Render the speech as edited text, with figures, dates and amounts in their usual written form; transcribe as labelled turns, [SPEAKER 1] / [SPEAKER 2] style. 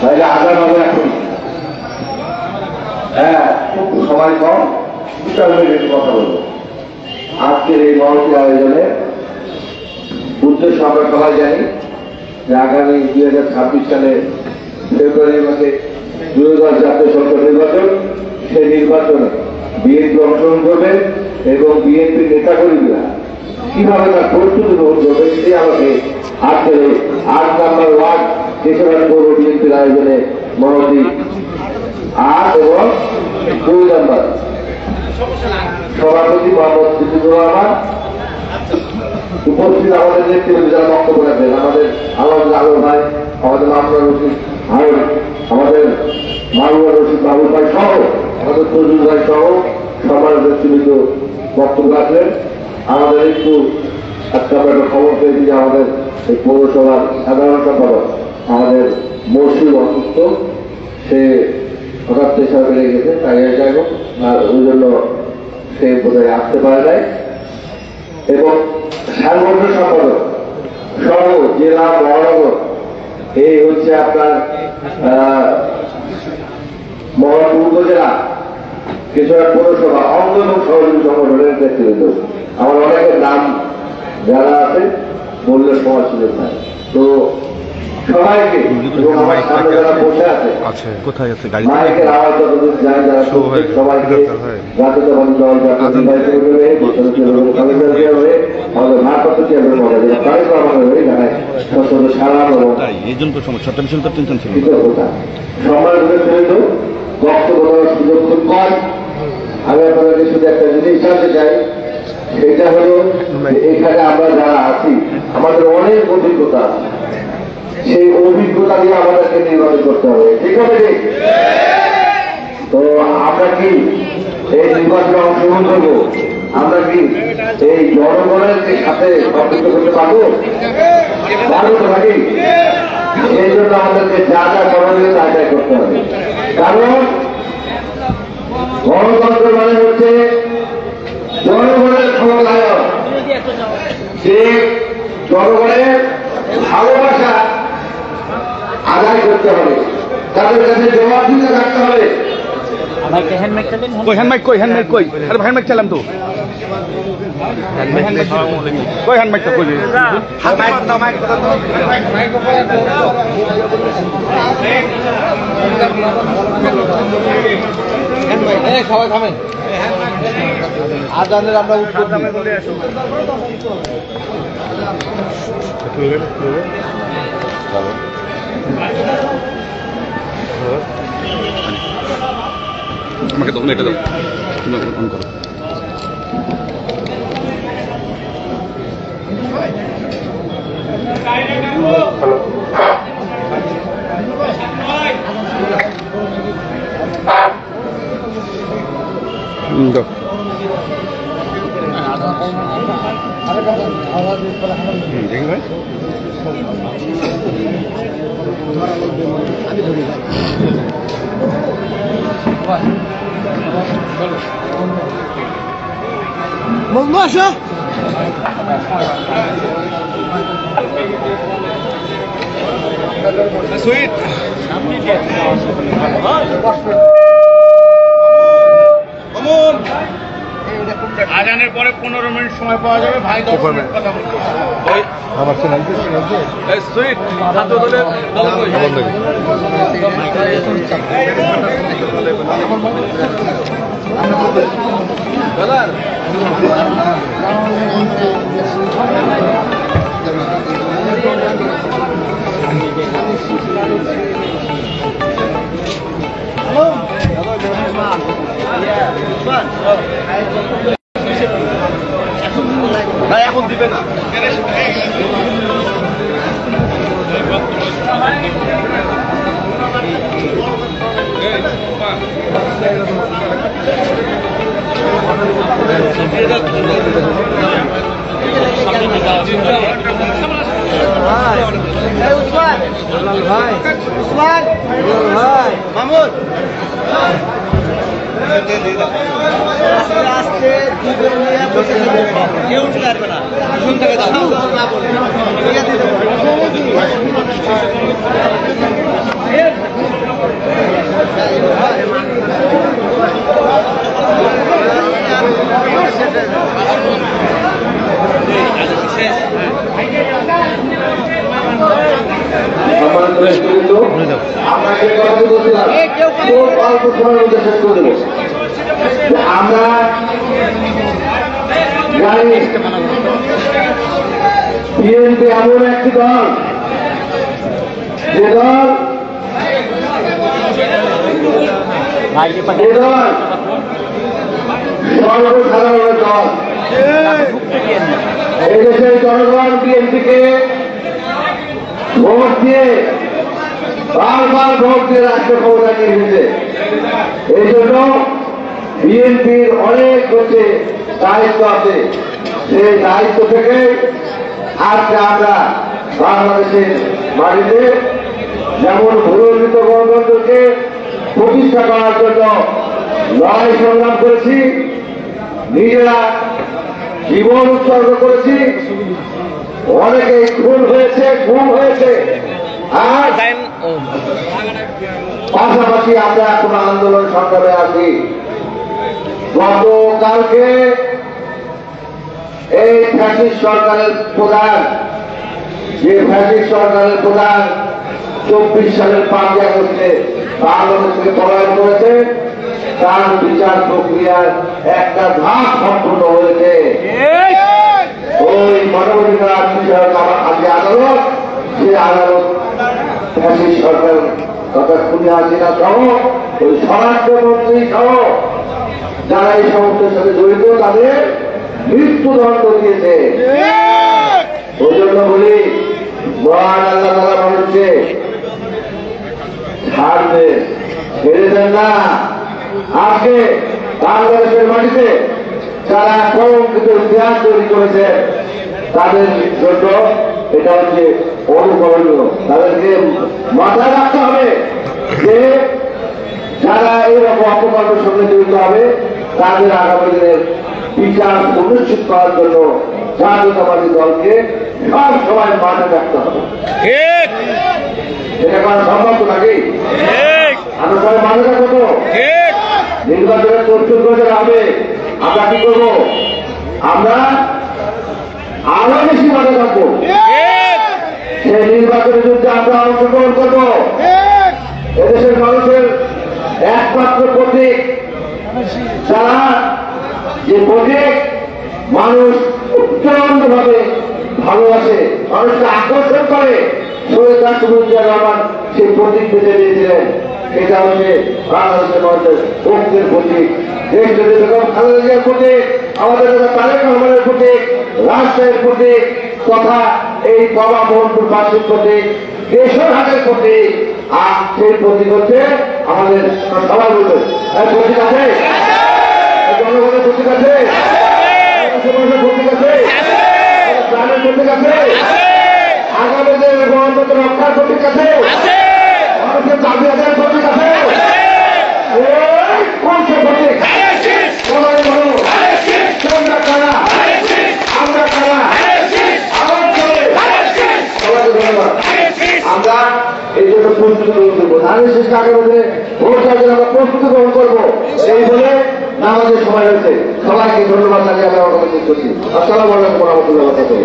[SPEAKER 1] তাহলে আগাম হবে এখন। হ্যাঁ, খুব সময় কম, কথা বলবো। আজকের এই মহতি আয়োজনে উদ্দেশ্য আমরা সবাই জানি যে আগামী 2026 সালে ফেব্রুয়ারি মাসে 2000 জাতীয় সংসদ নির্বাচন, সেই নির্বাচনে বিএনপি অংশগ্রহণ করবে এবং বিএনপির নেতাকর্মীরা কিভাবে তার প্রস্তুতি গ্রহণ করবে সেটি আমাকে আজকের 8 নম্বর ওয়ার্ড কেশবরাজ পৌর বিএনপির আয়োজনে মহতি 8 এবং 2 নম্বর সভাপতি মোহাম্মদ সিদ্দিকুর রহমান উপস্থিত আমাদের নেতৃত্বে যারা বক্তব্য রাখবেন, আমাদের আলহামদুলিল্লাহ আলম ভাই, আমাদের মামুনুর রশিদ হারুন, আমাদের মামুনুর রশিদ বাবুল ভাই সহ আমাদের তজুল ভাই সহ সবার ব্যক্তিগত বক্তব্য রাখলেন। আমাদের একটু একটা খবর পেয়েছি যে আমাদের এই পৌরসভার সাধারণ সম্পাদক আমাদের মসজিদ অসুস্থ, সে হঠাৎ প্রেশার বেড়ে গেছে, তাই যাই হোক আর ওই জন্য সে বোধহয় আসতে পারে নাই। এবং সাংগঠনিক সম্পাদক সহ জেলা মহানগর এই হচ্ছে আপনার মহানগর উপজেলা কেশবরাজ পৌরসভা অঙ্গ এবং সহযোগী সংগঠনের নেতৃত্ব। আমার অনেকের নাম যারা আছে বললে সময় সুযোগ নাই, তো সবাইকে এবং আমার সামনে যারা বসে আছে
[SPEAKER 2] কোথায় আছে গাড়ি
[SPEAKER 1] মাইকের আওয়াজ যতদূর যায় যারা সবাইকে জাতীয়তাবাদী দল আমাদের ভারপ্রাপ্ত চেয়ারম্যান মহোদয় তারেক রহমানের হয়ে জানায় সশস্ত্র সালাম এবং কৃতজ্ঞতা। সম্মানিত বক্তব্য দেওয়ার সুযোগ খুব কম। আমি আপনাদেরকে শুধু একটা জিনিস জানতে চাই, সেটা হলো এখানে আমরা যারা আছি আমাদের অনেক অভিজ্ঞতা আছে, সেই অভিজ্ঞতা দিয়ে আমাদেরকে নির্বাচন করতে হবে, ঠিক আছে? তো আমরা কি এই নির্বাচনে অংশগ্রহণ করবো? আমরা কি এই জনগণের সাথে সম্পৃক্ত করতে পারবো? পারবো তো নাকি? সেই জন্য আমাদেরকে যা যা করণীয় তা তাই করতে হবে। কারণ গণতন্ত্র মানে হচ্ছে জনগণের ক্ষমতায়ন, যে জনগণের ভালোবাসা আদায় করতে হবে, তাদের কাছে জবাবদিহিতা রাখতে হবে।
[SPEAKER 2] হ্যান্ডমাইক চালাম তো হ্যান্ডমাইকটা কই
[SPEAKER 3] সবাই থামেন, আজানের আমরা উত্তর
[SPEAKER 2] আমাকে দাও, এটা দাও, তুমি অন করো। দেখি ভাই
[SPEAKER 3] মশা
[SPEAKER 2] সুইট
[SPEAKER 4] আজানের পরে 15 মিনিট সময় পাওয়া যাবে। ভাই 10 মিনিট কথা বলতে
[SPEAKER 2] আমার সুইট
[SPEAKER 3] না এখন দিবে না। মামুন কেউ উঠে আসবে না, শুন থেকে দাও।
[SPEAKER 1] সম্মানিত ব্যক্তিবৃন্দ, আপনাকে কথা বলছিলাম খুব অল্প সময়ের মধ্যে শেষ করে দেবো। আমরা জানি বিএনপি এমন একটি দল, যে দল সর্বসাধারণের দল। এই দেশের জনগণ বিএনপিকে ভোট দিয়ে বারবার ভোট দিয়ে রাষ্ট্র ক্ষমতা নিয়ে এসেছে। এই জন্য বিএনপির অনেক হচ্ছে দায়িত্ব আছে। সেই দায়িত্ব থেকে আজকে আমরা বাংলাদেশের মাটিতে যেমন ভূমিত গণতন্ত্রকে প্রতিষ্ঠা করার জন্য লড়াই সংগ্রাম করেছি, নিজেরা জীবন উৎসর্গ করেছি, অনেকে খুন হয়েছে, গুম হয়েছে, আর পাশাপাশি আমরা কোন আন্দোলন সংগ্রামে আছি। গতকালকে এই ফ্যাসিস্ট সরকারের প্রধান, যে ফ্যাসিস্ট সরকারের প্রধান 24 সালের 5 আগস্টে বাংলাদেশ থেকে পলায়ন করেছে, তার বিচার প্রক্রিয়ার একটা ধাপ সম্পূর্ণ হয়েছে। ওই মানবাধিকার বিষয়ক আজকে আদালত, যে আদালত ফ্যাসিস্ট সরকার তথা খুনি হাসিনা সহ ওই স্বরাষ্ট্রমন্ত্রী সহ যারা এই সমস্যার সাথে জড়িত তাদের মৃত্যুদণ্ড দিয়েছে। ওই জন্য বলি মহান আল্লাহ তাআলা মানুষকে ছাড়বে, ছেড়ে দেন না। আজকে বাংলাদেশের মাটিতে যারা কলঙ্কিত ইতিহাস তৈরি করেছে তাদের জন্য এটা হচ্ছে অনুকরণীয়। তাদেরকে মাথায় রাখতে হবে যে যারা এইরকম অপকর্মের সঙ্গে জড়িত হবে তাদের আগামী দিনের বিচার সুনিশ্চিত করার জন্য জাতীয়তাবাদী দলকে সব সময় মাঠে রাখতে হবে। এটা করা সম্ভব তো নাকি? আমরা সবাই মাঠে রাখবো তো? নির্বাচনের 24 হবে, আমরা কি করবো? আমরা আরো বেশি মাঠে থাকবো। সেই নির্বাচনের যুদ্ধে আমরা অংশগ্রহণ করবো। এদেশের মানুষের একমাত্র প্রতীক, যারা যে প্রতীক মানুষ প্রচন্ড ভাবে ভালোবাসে, মানুষকে আকর্ষণ করে, শহীদ রাষ্ট্রপতি রহমান সেই প্রতীক বেঁচে দিয়েছিলেন। এটা হচ্ছে বাংলাদেশের মানুষের ঐক্যের প্রতীক, দেশ বেগম খালেদা জিয়ার প্রতীক, আমাদের তারেক রহমানের প্রতীক, রাষ্ট্রের প্রতীক, তথা এই বাবা মোহনপুর বাসীর প্রতীক, কেশরহাটের প্রতীক। আর সেই প্রতীক হচ্ছে আমাদের সবাই বলবে প্রতীক আছে, জনগণের প্রতীক আছে, প্রতীক আছে, প্রাণের প্রতীক আছে, আগামী দিনের গণতন্ত্র রক্ষার প্রতীক আছে, মানুষের দাবি আদায়ের প্রতীক আছে। কোন সে প্রতীক? সবাই বলো তোমরা কারা, আমরা কারা? সবাইকে ধন্যবাদ। আমরা এই জন্য প্রস্তুতি গ্রহণ করবো, ধানের শেষে আগে বলে ভোট দেওয়ার জন্য আমরা প্রস্তুতি গ্রহণ করবো। এই বলে আমাদের সময় হয়েছে। সবাইকে ধন্যবাদ জানিয়ে আমরা কথা শেষ করছি। আসসালামু আলাইকুম ওয়া রাহমাতুল্লাহি ওয়া বারাকাতুহু।